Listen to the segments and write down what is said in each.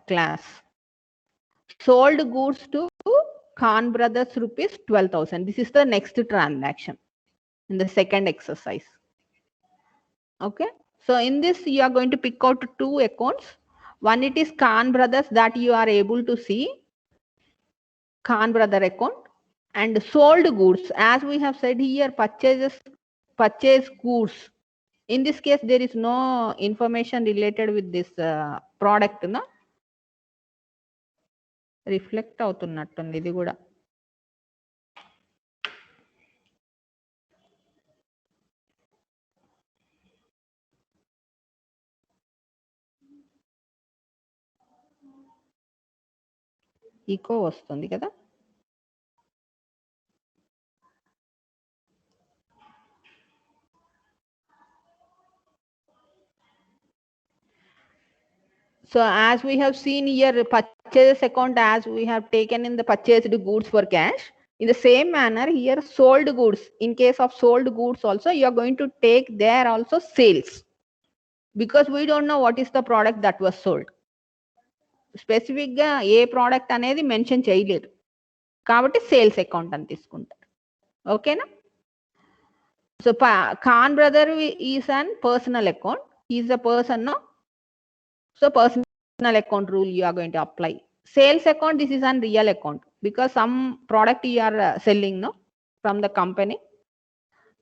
class. Sold goods to Khan Brothers rupees 12,000. This is the next transaction in the second exercise. Okay. So in this, you are going to pick out two accounts. One, it is Khan Brothers that you are able to see, Khan Brother account, and sold goods. As we have said here, purchase goods. In this case, there is no information related with this product. No? Reflect అవుతున్నట్టుంది ఇది కూడా. Eco వస్తుంది కదా. So as we have seen here, purchase account, as we have taken in the purchased goods for cash, in the same manner here sold goods. In case of sold goods also, you are going to take there also sales, because we don't know what is the product that was sold. Specific ga ఏ product అనేది mention చేయలేరు కాబట్టి sales account అని తీసుకుంటారు. ఓకేనా. So Khan brother is an personal account. Is a person. No. So personal account rule you are going to apply. Sales account, this is an real account because some product you are selling, no, from the company.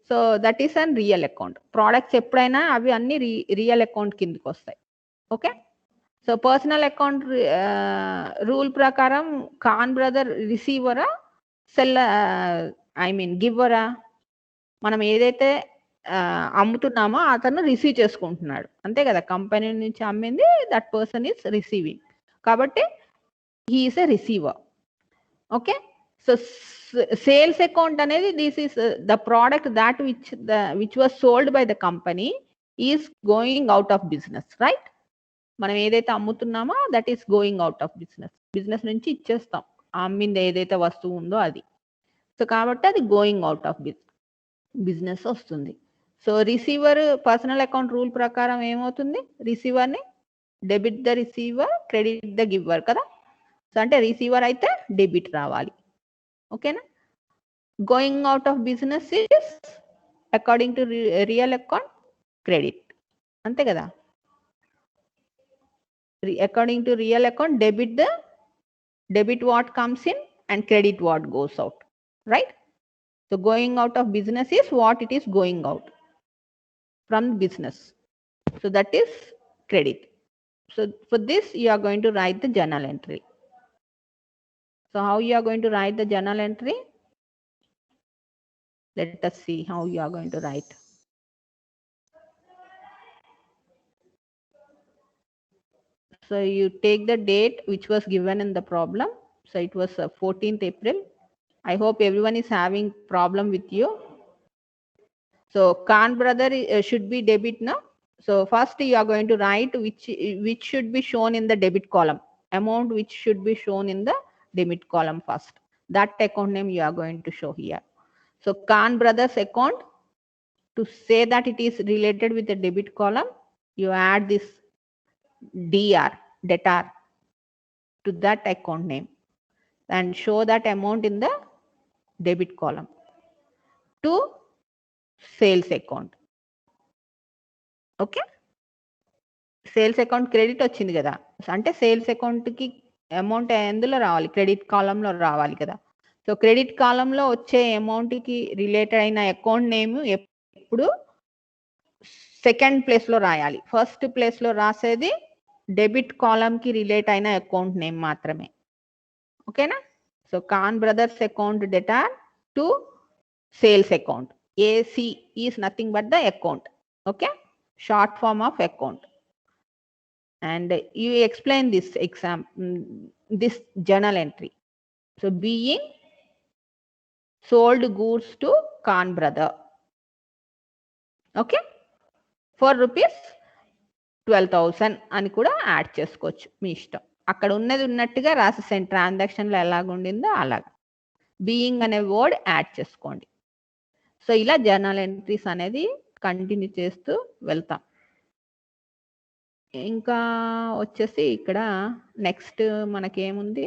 So that is an real account. Products ఎప్పుడైనా అవి అన్ని real account కిందకి వస్తాయి. Okay. So personal account rule ప్రకారం Khan brother రిసీవరా గివ్వరా, మనం ఏదైతే అమ్ముతున్నామో అతను receive చేసుకుంటున్నాడు అంతే కదా. కంపెనీ నుంచి అమ్మింది దట్ పర్సన్ ఈస్ రిసీవింగ్, కాబట్టి he is a receiver. Okay. So sales account అనేది this is the product that which was sold by the company is going out of business. Right. మనం ఏదైతే అమ్ముతున్నామో that is going out of business. Business నుంచి ఇచ్చేస్తాం అమ్మింది ఏదైతే వస్తువు ఉందో అది. సో కాబట్టి అది గోయింగ్ అవుట్ ఆఫ్ బిజినెస్ వస్తుంది. So receiver personal account rule ప్రకారం ఏమవుతుంది, రిసీవర్ని debit the receiver, credit the giver కదా. సో అంటే రిసీవర్ అయితే డెబిట్ రావాలి. ఓకేనా. Going out of business is according to real account credit అంతే కదా. According to real account debit what comes in and credit what goes out. Right. So going out of business is what it is going out from business. So that is credit. So for this you are going to write the journal entry. So how you are going to write the journal entry? Let us see how you are going to write. So you take the date which was given in the problem. So it was 14th April. I hope everyone is having problem with you. So Khan brother should be debit now. So first you are going to write which should be shown in the debit column. Amount which should be shown in the debit column first. That account name you are going to show here. So Khan brothers account, to say that it is related with the debit column, you add this debtor to that account name and show that amount in the debit column to sales account. Okay. Sales account credit వచ్చింది కదా, అంటే sales అకౌంట్కి amount ఎందులో రావాలి, credit కాలంలో రావాలి కదా. So credit కాలంలో వచ్చే అమౌంట్కి రిలేటెడ్ అయిన అకౌంట్ నేమ్ ఎప్పుడు సెకండ్ ప్లేస్లో రాయాలి. ఫస్ట్ ప్లేస్లో రాసేది డెబిట్ కాలంకి రిలేట్ అయిన అకౌంట్ నేమ్ మాత్రమే. ఓకేనా. So Khan brothers account debtor to sales account. AC is nothing but the account. Okay, short form of account. And you explain this this journal entry. So being sold goods to Khan brother. Okay, for rupees 12,000 అని కూడా add చేసుకోవచ్చు మీ ఇష్టం. అక్కడ ఉన్నది ఉన్నట్టుగా రాసేసండి, ట్రాన్సాక్షన్లో ఎలాగుండిందో అలాగా. Being అనే వర్డ్ యాడ్ చేసుకోండి. సో ఇలా జర్నల్ ఎంట్రీస్ అనేది కంటిన్యూ చేస్తూ వెళ్తాం. ఇంకా వచ్చేసి ఇక్కడ నెక్స్ట్ మనకేముంది,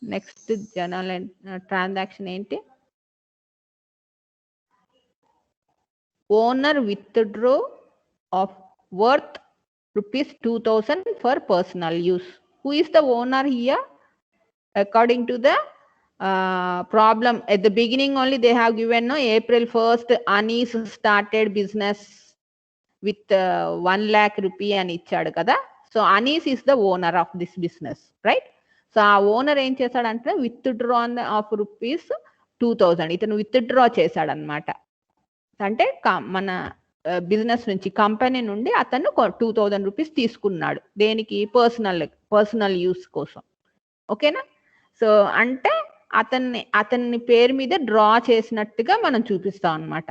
నెక్స్ట్ జనరల్ ట్రాన్సాక్షన్ ఏంటి, owner withdraw of worth ₹2,000 for personal use. Who is the owner here? According to the problem at the beginning only they have given no April 1st Anis started business with 1 lakh rupee అని ఇచ్చాడు కదా. So Anees is the owner of this business, right. So ఆ owner ఏం చేశాడంటే withdraw of ₹2,000 ఇతను withdraw చేశాడనమాట. అంటే మన బిజినెస్ నుంచి, కంపెనీ నుండి అతను ₹2,000 తీసుకున్నాడు. దేనికి? పర్సనల్ యూస్ కోసం. ఓకేనా. సో అంటే అతన్ని పేరు మీద డ్రా చేసినట్టుగా మనం చూపిస్తాం అన్నమాట.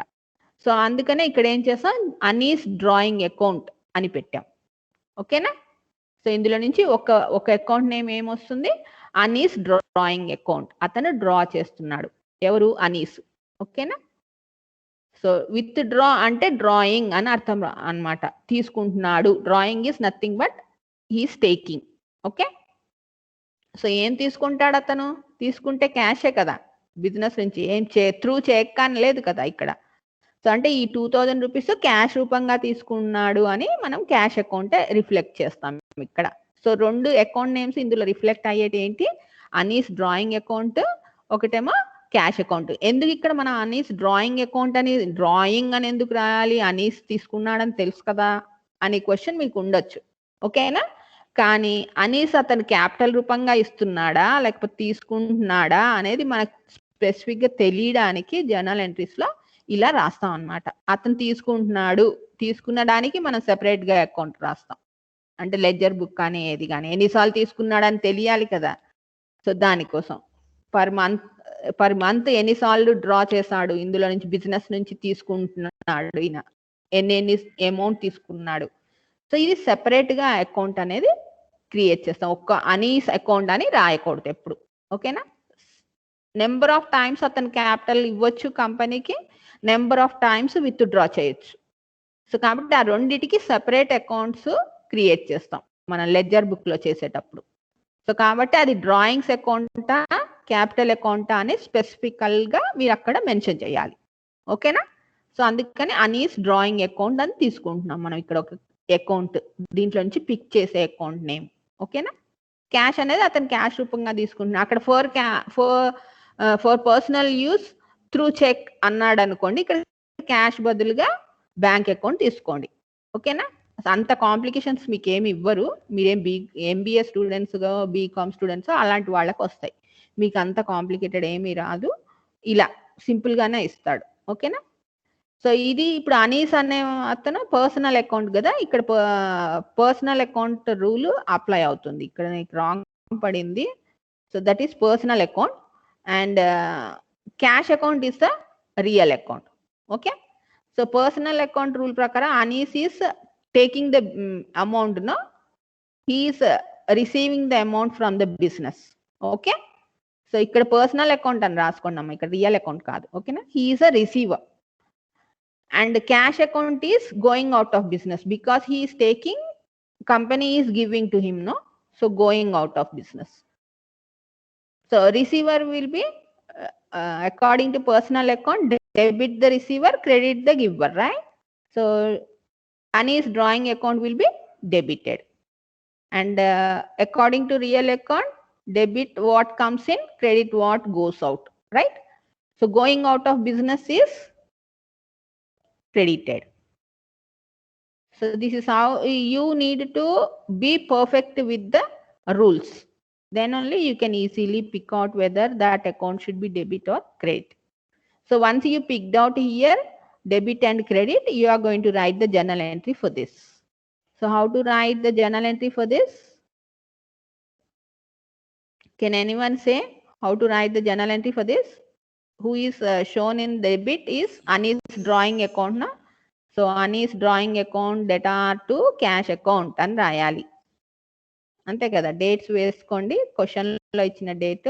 సో అందుకనే ఇక్కడ ఏం చేస్తాం, అనీస్ డ్రాయింగ్ అకౌంట్ అని పెట్టాం. ఓకేనా. సో ఇందులో నుంచి ఒక అకౌంట్ నేమ్ ఏమొస్తుంది, అనీస్ డ్రాయింగ్ అకౌంట్. అతను డ్రా చేస్తున్నాడు. ఎవరు? అనీస్. ఓకేనా. సో విత్ డ్రా అంటే డ్రాయింగ్ అని అర్థం అన్నమాట. తీసుకుంటున్నాడు. Drawing is nothing but he's taking. Okay. So ఏం తీసుకుంటాడు అతను? తీసుకుంటే క్యాషే కదా, బిజినెస్ నుంచి. ఏం త్రూ చెక్ అని లేదు కదా ఇక్కడ. సో అంటే ఈ ₹2,000 క్యాష్ రూపంగా తీసుకున్నాడు అని మనం క్యాష్ అకౌంట్ రిఫ్లెక్ట్ చేస్తాం ఇక్కడ. సో 2 అకౌంట్ నేమ్స్ ఇందులో రిఫ్లెక్ట్ అయ్యేటి ఏంటి, అనీస్ డ్రాయింగ్ అకౌంట్, ఒకటేమో క్యాష్ అకౌంట్. ఎందుకు ఇక్కడ మన అనీస్ డ్రాయింగ్ అకౌంట్ అని, డ్రాయింగ్ అని ఎందుకు రాయాలి, అనీస్ తీసుకున్నాడని తెలుసు కదా అనే క్వశ్చన్ మీకు ఉండొచ్చు. ఓకేనా. కానీ అనీస్ అతను క్యాపిటల్ రూపంగా ఇస్తున్నాడా లేకపోతే తీసుకుంటున్నాడా అనేది మనకు స్పెసిఫిక్ గా తెలియడానికి జర్నల్ ఎంట్రీస్ లో ఇలా రాస్తాం అన్నమాట. అతను తీసుకున్నడానికి మనం సెపరేట్ గా అకౌంట్ రాస్తాం. అంటే లెడ్జర్ బుక్ కానీ ఏది కానీ ఎన్నిసార్లు తీసుకున్నాడని తెలియాలి కదా. సో దానికోసం పర్ మంత్ ఎన్నిసార్లు డ్రా చేశాడు, ఇందులో నుంచి బిజినెస్ నుంచి తీసుకుంటున్నాడు, ఈయన ఎన్ని అమౌంట్ తీసుకున్నాడు. సో ఇది సెపరేట్ గా అకౌంట్ అనేది క్రియేట్ చేస్తాం. ఒక్క అనీస్ అకౌంట్ అని రాయకూడదు ఎప్పుడు. ఓకేనా. నెంబర్ ఆఫ్ టైమ్స్ అతను క్యాపిటల్ ఇవ్వచ్చు కంపెనీకి, number of times with draw చేయొచ్చు. సో కాబట్టి ఆ రెండిటికి సెపరేట్ అకౌంట్స్ క్రియేట్ చేస్తాం మనం లెడ్జర్ బుక్ లో చేసేటప్పుడు. సో కాబట్టి అది డ్రాయింగ్స్ అకౌంటా క్యాపిటల్ అకౌంటా అని స్పెసిఫికల్ గా మీరు అక్కడ మెన్షన్ చేయాలి. ఓకేనా. సో అందుకని అనీస్ డ్రాయింగ్ అకౌంట్ అని తీసుకుంటున్నాం మనం ఇక్కడ. ఒక అకౌంట్ దీంట్లో నుంచి పిక్ చేసే అకౌంట్ నేమ్. ఓకేనా. క్యాష్ అనేది అతను క్యాష్ రూపంగా తీసుకుంటున్నాడు. అక్కడ for personal use through cheque అన్నాడు అనుకోండి, ఇక్కడ క్యాష్ బదులుగా బ్యాంక్ అకౌంట్ తీసుకోండి. ఓకేనా. అంత కాంప్లికేషన్స్ మీకు ఏమి ఇవ్వరు. మీరేం ఎంబీఏ స్టూడెంట్స్ బీకామ్ స్టూడెంట్స్ అలాంటి వాళ్ళకి వస్తాయి. మీకు అంత కాంప్లికేటెడ్ ఏమీ రాదు. ఇలా సింపుల్ గానే ఇస్తాడు. ఓకేనా. సో ఇది ఇప్పుడు అనీస్ అనే అతను పర్సనల్ అకౌంట్ కదా, ఇక్కడ పర్సనల్ అకౌంట్ రూల్ అప్లై అవుతుంది. ఇక్కడ నీకు రాంగ్ పడింది. So that is personal account and cash account is the real account. Okay. So personal account rule ప్రకారం Anees is taking the amount, no he is receiving the amount from the business. Okay. So ఇక్కడ personal account అని రాసుకున్నాము, ఇక్కడ real account కాదు. ఓకేనా. He is a receiver and cash account is going out of business because he is taking, company is giving to him, no, so going out of business. So receiver will be according to personal account, debit the receiver, credit the giver, right? So Ani's drawing account will be debited and according to real account, debit what comes in, credit what goes out, right? So going out of business is credited. So this is how you need to be perfect with the rules. Then only you can easily pick out whether that account should be debit or credit. So once you picked out here debit and credit, you are going to write the journal entry for this. So how to write the journal entry for this? Can anyone say how to write the journal entry for this? Who is shown in debit is Ani's drawing account, na? So Ani's drawing account data to cash account అని రాయాలి. అంతే కదా. Dates వేసుకోండి, question లో ఇచ్చిన date.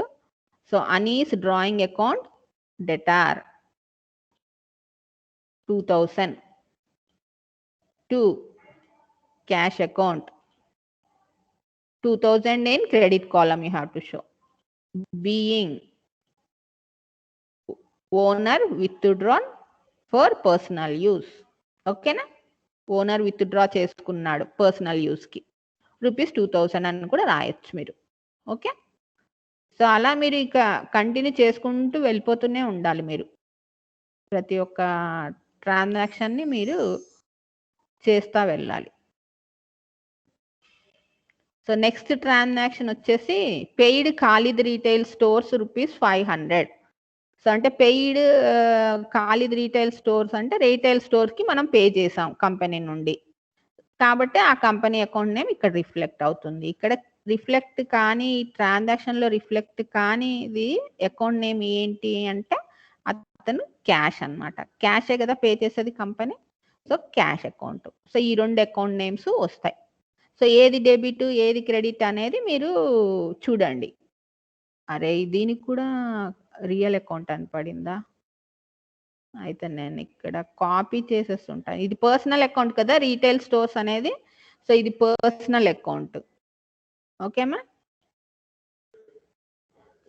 So Ani's drawing account debtor 2000 to cash account 2000 in credit column you have to show. Being owner withdrawn for personal use. ఓకేనా? Owner withdraw చేసుకున్నాడు personal యూస్కి, ₹2000 అని కూడా రాయొచ్చు మీరు. ఓకే, సో అలా మీరు ఇక కంటిన్యూ చేసుకుంటూ వెళ్ళిపోతూనే ఉండాలి. మీరు ప్రతి ఒక్క ట్రాన్సాక్షన్ని మీరు చేస్తా వెళ్ళాలి. సో నెక్స్ట్ ట్రాన్సాక్షన్ వచ్చేసి paid Khalid retail stores ₹500. So అంటే పెయిడ్ ఖాళీద్ రీటైల్ స్టోర్స్ అంటే రీటైల్ స్టోర్కి మనం పే చేసాం కంపెనీ నుండి, కాబట్టి ఆ కంపెనీ అకౌంట్ నేమ్ ఇక్కడ రిఫ్లెక్ట్ అవుతుంది. ఇక్కడ రిఫ్లెక్ట్ కానీ ట్రాన్సాక్షన్లో రిఫ్లెక్ట్ కానీ ఇది అకౌంట్ నేమ్ ఏంటి అంటే అతను క్యాష్ అనమాట. క్యాషే కదా పే చేసేది company, so cash account. So ఈ 2 అకౌంట్ నేమ్స్ వస్తాయి. సో ఏది డెబిట్ ఏది క్రెడిట్ అనేది మీరు చూడండి. అరే దీనికి కూడా రియల్ అకౌంట్ అని పడిందా? అయితే నేను ఇక్కడ కాపీ చేసేస్తుంటాను. ఇది పర్సనల్ అకౌంట్ కదా రీటైల్ స్టోర్స్ అనేది, సో ఇది పర్సనల్ అకౌంట్. ఓకేమా?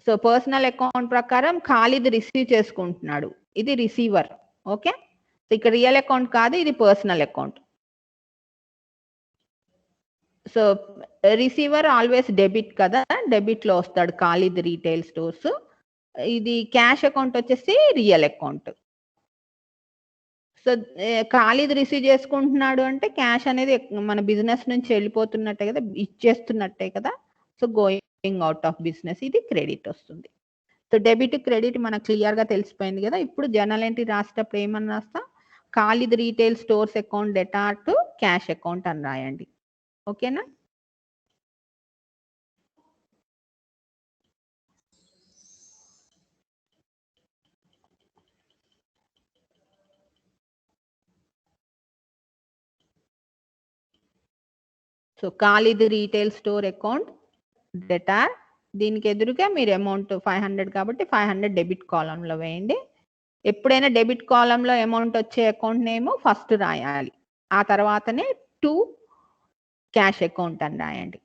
సో పర్సనల్ అకౌంట్ ప్రకారం ఖాళీది రిసీవ్ చేసుకుంటున్నాడు, ఇది రిసీవర్. ఓకే, సో ఇక్కడ రియల్ అకౌంట్ కాదు, ఇది personal account. So receiver always debit కదా, డెబిట్ లో వస్తాడు ఖాళీది రీటైల్ స్టోర్స్. ఇది క్యాష్ అకౌంట్ వచ్చేసి రియల్ అకౌంట్. సో ఖాళీది రిసీవ్ చేసుకుంటున్నాడు అంటే క్యాష్ అనేది మన బిజినెస్ నుంచి వెళ్ళిపోతున్నట్టే కదా, ఇచ్చేస్తున్నట్టే కదా. So going out of business, ఇది క్రెడిట్ వస్తుంది. సో డెబిట్ క్రెడిట్ మనకు క్లియర్ గా తెలిసిపోయింది కదా. ఇప్పుడు జర్నల్ ఎంట్రీ రాసేటప్పుడు ఏమని రాస్తాం? ఖాళీది retail stores account debtor to cash account అని రాయండి. ఓకేనా? సో ఖాళీది రీటైల్ స్టోర్ అకౌంట్ డెటార్, దీనికి ఎదురుగా మీరు అమౌంట్ 500 కాబట్టి 500 డెబిట్ కాలంలో వేయండి. ఎప్పుడైనా డెబిట్ కాలంలో అమౌంట్ వచ్చే అకౌంట్ నేమ్ ఫస్ట్ రాయాలి, ఆ తర్వాతనే టు క్యాష్ అకౌంట్ అని రాయండి.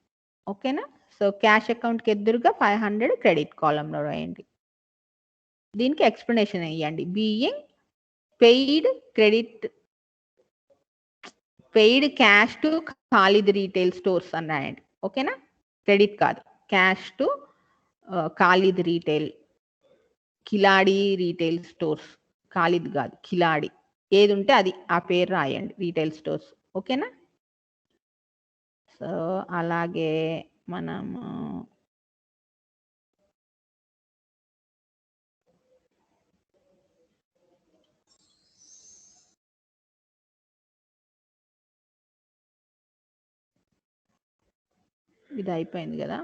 ఓకేనా? సో క్యాష్ అకౌంట్కి ఎదురుగా 500 క్రెడిట్ కాలంలో రాయండి. దీనికి ఎక్స్ప్లెనేషన్ ఇవ్వండి. Being paid credit paid cash to Khalid retail stores అని రాయండి. ఓకేనా? క్రెడిట్ కాదు, cash to Khalid retail, Khiladi retail stores. Khalid కాదు, కిలాడి, ఏది ఉంటే అది ఆ పేరు రాయండి, రీటైల్ స్టోర్స్. ఓకేనా? సో అలాగే మనము ఇది అయిపోయింది కదా.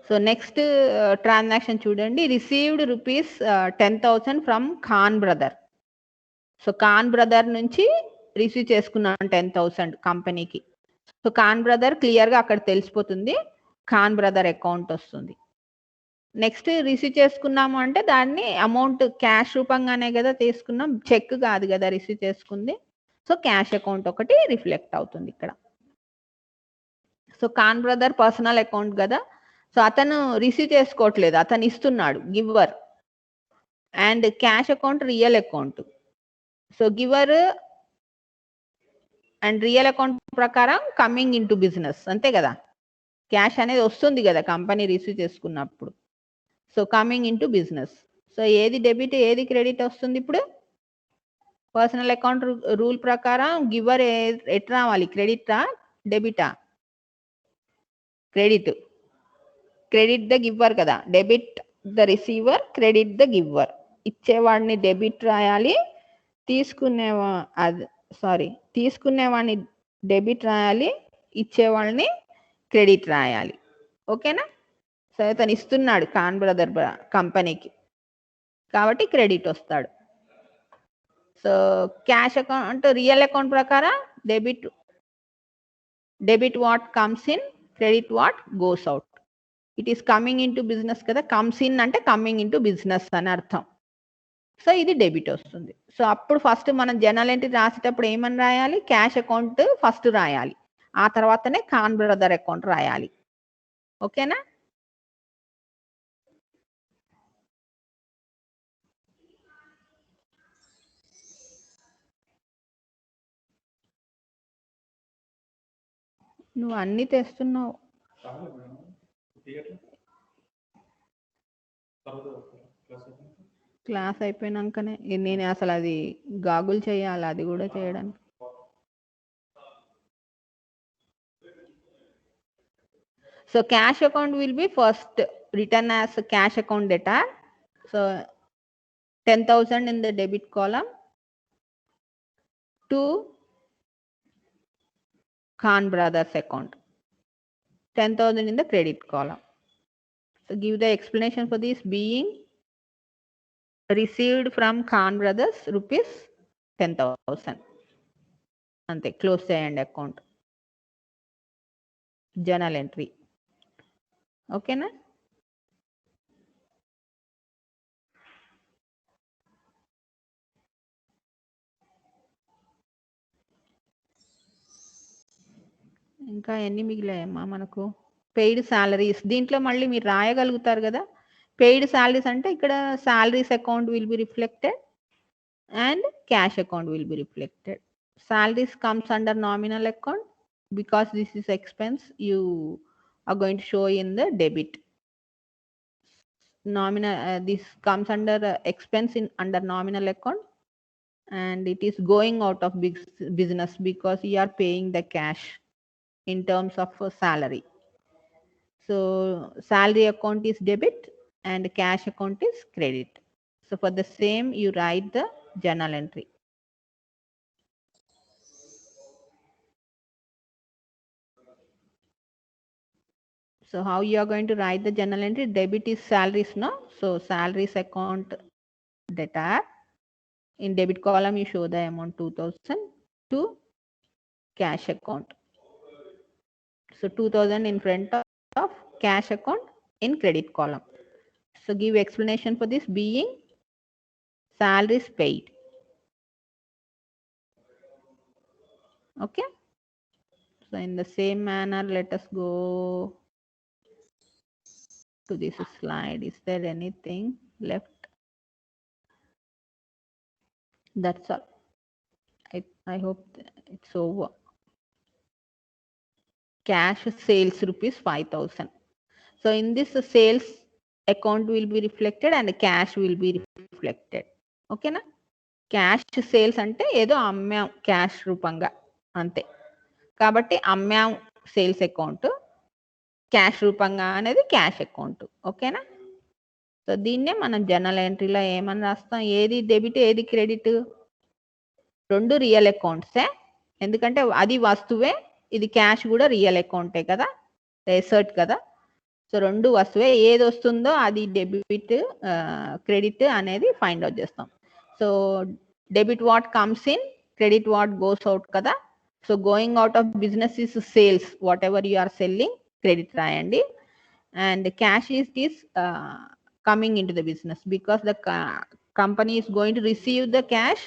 సో నెక్స్ట్ ట్రాన్సాక్షన్ చూడండి. Received ₹10,000 from Khan brother. So Khan brother నుంచి రిసీవ్ చేసుకున్నాను 10,000 కంపెనీకి. సో ఖాన్ బ్రదర్ క్లియర్గా అక్కడ తెలిసిపోతుంది, ఖాన్ బ్రదర్ అకౌంట్ వస్తుంది. నెక్స్ట్ రిసీవ్ చేసుకున్నాము అంటే దాన్ని అమౌంట్ క్యాష్ రూపంగానే కదా తీసుకున్నాం, చెక్ కాదు కదా రిసీవ్ చేసుకుంది. సో క్యాష్ అకౌంట్ ఒకటి రిఫ్లెక్ట్ అవుతుంది ఇక్కడ. So Khan brother personal account కదా, సో అతను రిసీవ్ చేసుకోవట్లేదు, అతను ఇస్తున్నాడు, giver. And cash account real account. So giver and real account ప్రకారం కమింగ్ ఇన్ టు బిజినెస్, అంతే కదా. క్యాష్ అనేది వస్తుంది కదా కంపెనీ రిసీవ్ చేసుకున్నప్పుడు. So coming in to business. So ఏది డెబిట్ ఏది క్రెడిట్ వస్తుంది ఇప్పుడు? పర్సనల్ అకౌంట్ రూల్ ప్రకారం గివర్ ఎట్ రావాలి, క్రెడిటా డెబిటా? క్రెడిట్. క్రెడిట్ ద గివర్ కదా, debit the receiver, credit the giver. ఇచ్చేవాడిని డెబిట్ రాయాలి, తీసుకునేవాడిని డెబిట్ రాయాలి, ఇచ్చేవాళ్ళని క్రెడిట్ రాయాలి. ఓకేనా? సో అతను ఇస్తున్నాడు ఖాన్ బ్రదర్ కంపెనీకి కాబట్టి క్రెడిట్ వస్తాడు. So cash account real account ప్రకారం debit what comes in, credit what goes out. It is coming in to business కదా, కమ్స్ ఇన్ అంటే కమింగ్ ఇన్ టు బిజినెస్ అని అర్థం. సో ఇది డెబిట్ వస్తుంది. సో అప్పుడు ఫస్ట్ మనం జర్నల్ ఎంట్రీ రాసేటప్పుడు ఏమని రాయాలి? క్యాష్ అకౌంట్ ఫస్ట్ రాయాలి. ఆ తర్వాతనే ఖాన్ బ్రదర్ అకౌంట్ రాయాలి. ఓకేనా? నువ్వు అన్ని తెస్తున్నావు. క్లాస్ అయిపోయినాకనే నేను అసలు అది గాగుల్ చేయాలి, అది కూడా చేయడానికి. So cash account will be first return as cash account data. So 10,000 in the debit column to Khan Brothers account, 10,000 in the credit column. So give the explanation for this: being received from Khan Brothers rupees 10,000. ante close చేయండి account, journal entry. ఓకేనా? ఇంకా ఎన్ని మిగిలాయమ్మా మనకు? Paid salaries, దీంట్లో మళ్ళీ మీరు రాయగలుగుతారు కదా. Paid salaries అంటే ఇక్కడ salaries account will be reflected and cash account will be reflected. Salaries comes under nominal account because this is expense, you are going to show in the debit. Nominal this comes under expense in under nominal account, and it is going out of business because you are paying the cash in terms of salary. So salary account is debit and cash account is credit. So for the same you write the journal entry. So how you are going to write the journal entry? Debit is salaries, no? So salaries account data. In debit column you show the amount 2,000 to cash account. So 2,000 in front of cash account in credit column. So give explanation for this: being salaries paid. Okay. So in the same manner, let us go to this slide. Is there anything left? That's all. I hope it's over. Cash sales rupees 5,000. So in this sales account will be reflected and cash will be reflected. Okay na? Cash sales ante edo అమ్మాం cash రూపంగా అంతే. కాబట్టి అమ్మాం sales account, cash రూపంగా అనేది cash account. ఓకేనా? So దీన్నే మనం journal ఎంట్రీలో ఏమని రాస్తాం? ఏది డెబిట్ ఏది క్రెడిట్? రెండు రియల్ అకౌంట్సే, ఎందుకంటే అది వస్తువే, ఇది క్యాష్ కూడా రియల్ అకౌంటే కదా, ఎసర్ట్ కదా. సో రెండు వస్తువే, ఏది వస్తుందో అది డెబిట్ క్రెడిట్ అనేది ఫైండ్ అవుట్ చేస్తాం. So debit what comes in, credit what goes out కదా. So going out of business is sales, whatever you are selling, credit రాయండి. And cash is coming into the business because the company is going to receive the cash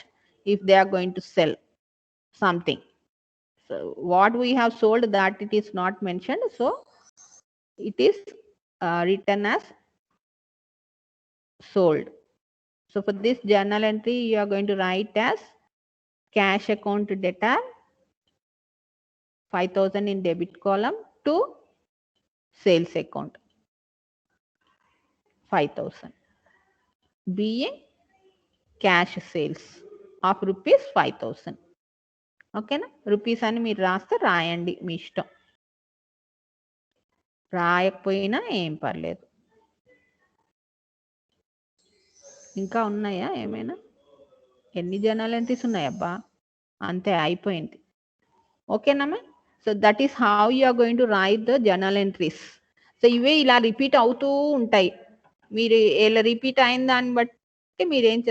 if they are going to sell something. So what we have sold, that it is not mentioned, so it is written as sold. So for this journal entry you are going to write as cash account data 5,000 in debit column to sales account 5,000, being cash sales of rupees 5,000. ఓకేనా? Rupees అని మీరు రాస్తే రాయండి, మీ ఇష్టం. రాయకపోయినా ఏం పర్లేదు. ఇంకా ఉన్నాయా ఏమైనా? ఎన్ని జర్నల్ ఎంట్రీస్ ఉన్నాయబ్బా? అంతే, అయిపోయింది. ఓకేనమ్మా? So that is how you are going to write the journal entries. సో ఇవే ఇలా రిపీట్ అవుతూ ఉంటాయి. మీరు ఇలా రిపీట్ అయిన దాన్ని బట్టి మీరేం